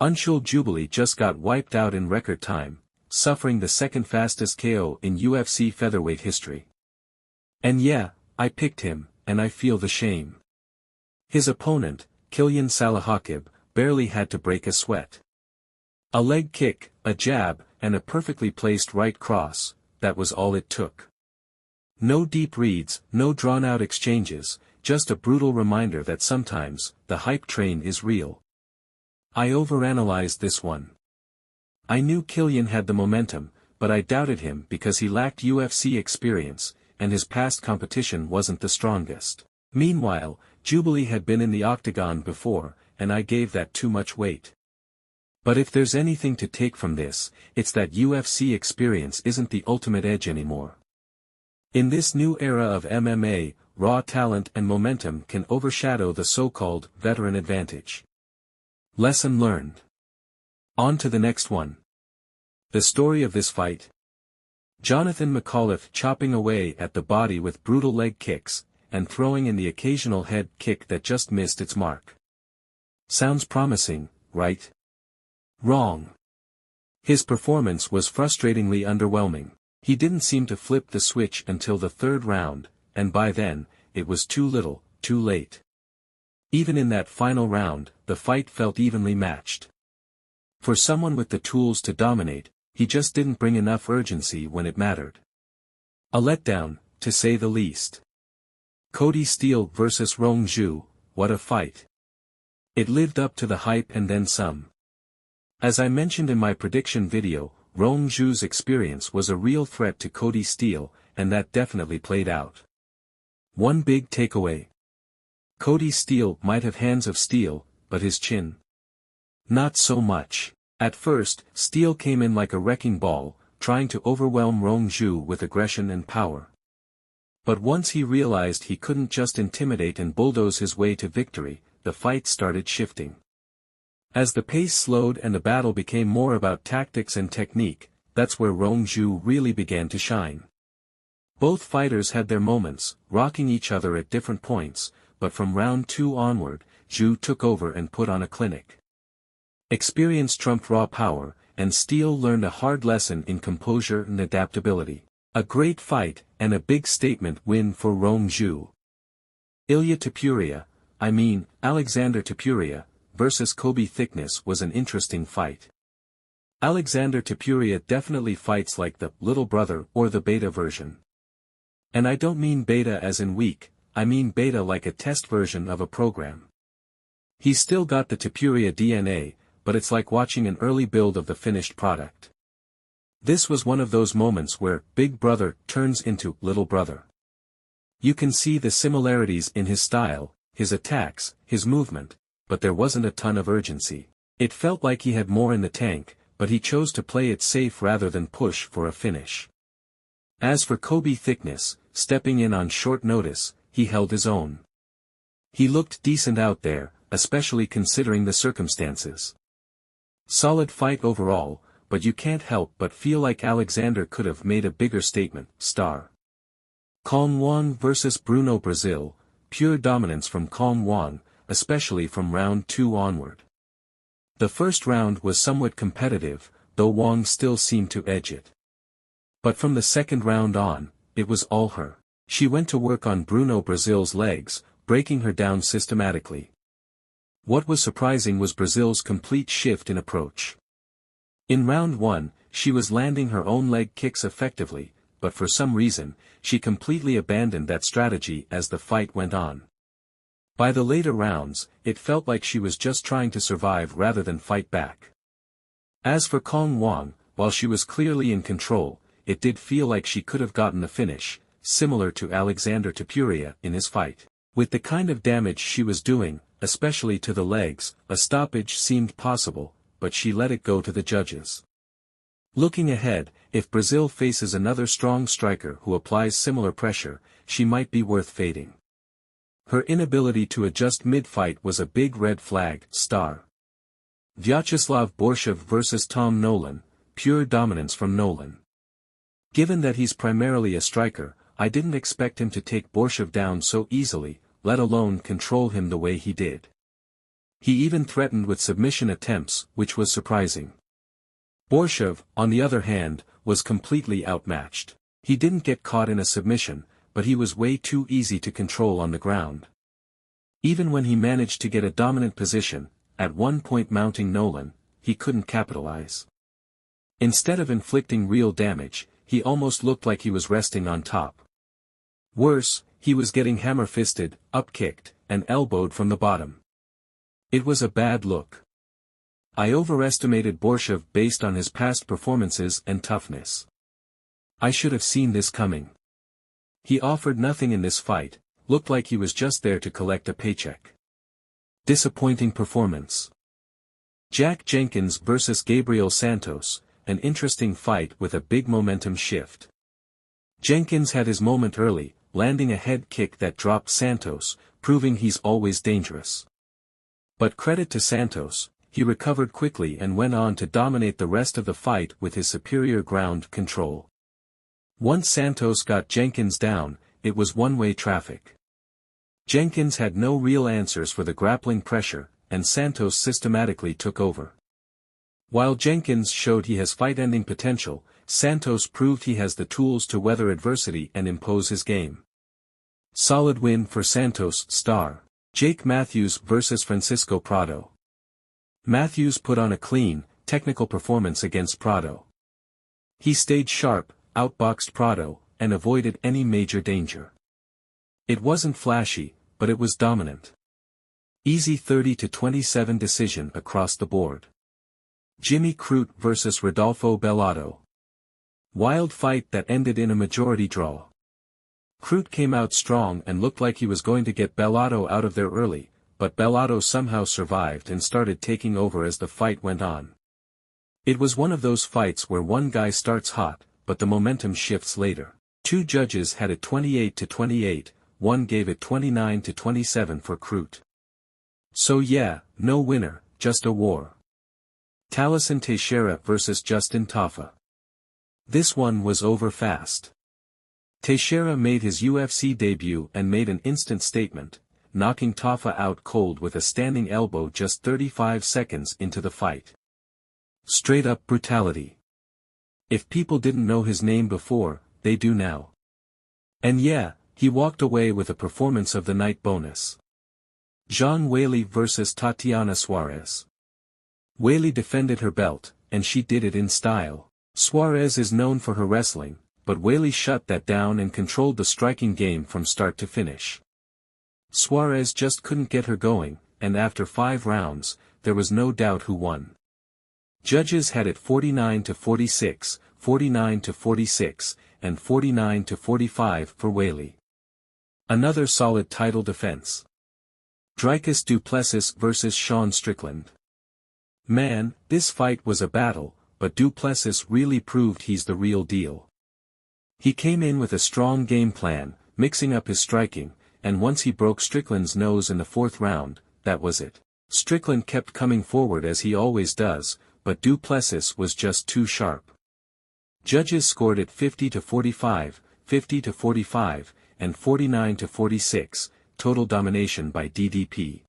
Unshul Jubilee just got wiped out in record time, suffering the second fastest KO in UFC featherweight history. And yeah, I picked him, and I feel the shame. His opponent, Killian Salahakib, barely had to break a sweat. A leg kick, a jab, and a perfectly placed right cross, that was all it took. No deep reads, no drawn-out exchanges, just a brutal reminder that sometimes, the hype train is real. I overanalyzed this one. I knew Killian had the momentum, but I doubted him because he lacked UFC experience, and his past competition wasn't the strongest. Meanwhile, Jubilee had been in the octagon before, and I gave that too much weight. But if there's anything to take from this, it's that UFC experience isn't the ultimate edge anymore. In this new era of MMA, raw talent and momentum can overshadow the so-called veteran advantage. Lesson learned. On to the next one. The story of this fight. Jonathan McAuliffe chopping away at the body with brutal leg kicks, and throwing in the occasional head kick that just missed its mark. Sounds promising, right? Wrong. His performance was frustratingly underwhelming. He didn't seem to flip the switch until the third round, and by then, it was too little, too late. Even in that final round, the fight felt evenly matched. For someone with the tools to dominate, he just didn't bring enough urgency when it mattered. A letdown, to say the least. Cody Steele vs. Rong Zhu, what a fight. It lived up to the hype and then some. As I mentioned in my prediction video, Rong Zhu's experience was a real threat to Cody Steele, and that definitely played out. One big takeaway. Cody Steele might have hands of steel, but his chin. Not so much. At first, Steele came in like a wrecking ball, trying to overwhelm Rong Zhu with aggression and power. But once he realized he couldn't just intimidate and bulldoze his way to victory, the fight started shifting. As the pace slowed and the battle became more about tactics and technique, that's where Rong Zhu really began to shine. Both fighters had their moments, rocking each other at different points, but from round 2 onward, Zhu took over and put on a clinic. Experience trumped raw power, and Steele learned a hard lesson in composure and adaptability. A great fight, and a big statement win for Rong Zhu. Alexander Topuria, versus Kobe Thickness was an interesting fight. Alexander Topuria definitely fights like the little brother or the beta version. And I don't mean beta as in weak, I mean beta like a test version of a program. He's still got the Topuria DNA, but it's like watching an early build of the finished product. This was one of those moments where Big Brother turns into Little Brother. You can see the similarities in his style, his attacks, his movement, but there wasn't a ton of urgency. It felt like he had more in the tank, but he chose to play it safe rather than push for a finish. As for Kobe Thickness, stepping in on short notice, he held his own. He looked decent out there, especially considering the circumstances. Solid fight overall, but you can't help but feel like Alexander could have made a bigger statement. Kong Wang vs. Bruno Brazil, pure dominance from Kong Wang, especially from round 2 onward. The first round was somewhat competitive, though Wang still seemed to edge it. But from the second round on, it was all her. She went to work on Bruno Brazil's legs, breaking her down systematically. What was surprising was Brazil's complete shift in approach. In round 1, she was landing her own leg kicks effectively, but for some reason, she completely abandoned that strategy as the fight went on. By the later rounds, it felt like she was just trying to survive rather than fight back. As for Kong Wang, while she was clearly in control, it did feel like she could have gotten the finish, similar to Alexander Topuria in his fight. With the kind of damage she was doing, especially to the legs, a stoppage seemed possible, but she let it go to the judges. Looking ahead, if Brazil faces another strong striker who applies similar pressure, she might be worth fading. Her inability to adjust mid-fight was a big red flag. Vyacheslav Borshev vs. Tom Nolan, pure dominance from Nolan. Given that he's primarily a striker, I didn't expect him to take Borshev down so easily, let alone control him the way he did. He even threatened with submission attempts, which was surprising. Borshev, on the other hand, was completely outmatched. He didn't get caught in a submission, but he was way too easy to control on the ground. Even when he managed to get a dominant position, at one point mounting Nolan, he couldn't capitalize. Instead of inflicting real damage, he almost looked like he was resting on top. Worse, he was getting hammer-fisted, up-kicked, and elbowed from the bottom. It was a bad look. I overestimated Borshev based on his past performances and toughness. I should have seen this coming. He offered nothing in this fight, looked like he was just there to collect a paycheck. Disappointing performance. Jack Jenkins vs. Gabriel Santos, an interesting fight with a big momentum shift. Jenkins had his moment early, landing a head kick that dropped Santos, proving he's always dangerous. But credit to Santos, he recovered quickly and went on to dominate the rest of the fight with his superior ground control. Once Santos got Jenkins down, it was one-way traffic. Jenkins had no real answers for the grappling pressure, and Santos systematically took over. While Jenkins showed he has fight-ending potential, Santos proved he has the tools to weather adversity and impose his game. Solid win for Santos star. Jake Matthews vs. Francisco Prado. Matthews put on a clean, technical performance against Prado. He stayed sharp, outboxed Prado, and avoided any major danger. It wasn't flashy, but it was dominant. Easy 30-27 decision across the board. Jimmy Crute vs. Rodolfo Bellato. Wild fight that ended in a majority draw. Crute came out strong and looked like he was going to get Bellato out of there early, but Bellato somehow survived and started taking over as the fight went on. It was one of those fights where one guy starts hot, but the momentum shifts later. Two judges had it 28-28, one gave it 29-27 for Crute. So yeah, no winner, just a war. Talison Teixeira vs. Justin Tafa. This one was over fast. Teixeira made his UFC debut and made an instant statement, knocking Tafa out cold with a standing elbow just 35 seconds into the fight. Straight-up brutality. If people didn't know his name before, they do now. And yeah, he walked away with a performance of the night bonus. Zhang Weili vs. Tatiana Suarez. Weili defended her belt, and she did it in style. Suarez is known for her wrestling, but Weili shut that down and controlled the striking game from start to finish. Suarez just couldn't get her going, and after 5 rounds, there was no doubt who won. Judges had it 49-46, 49-46, and 49-45 for Weili. Another solid title defense. Dricus du Plessis vs. Sean Strickland. Man, this fight was a battle, but du Plessis really proved he's the real deal. He came in with a strong game plan, mixing up his striking, and once he broke Strickland's nose in the 4th round, that was it. Strickland kept coming forward as he always does, but du Plessis was just too sharp. Judges scored it 50-45, 50-45, and 49-46, total domination by DDP.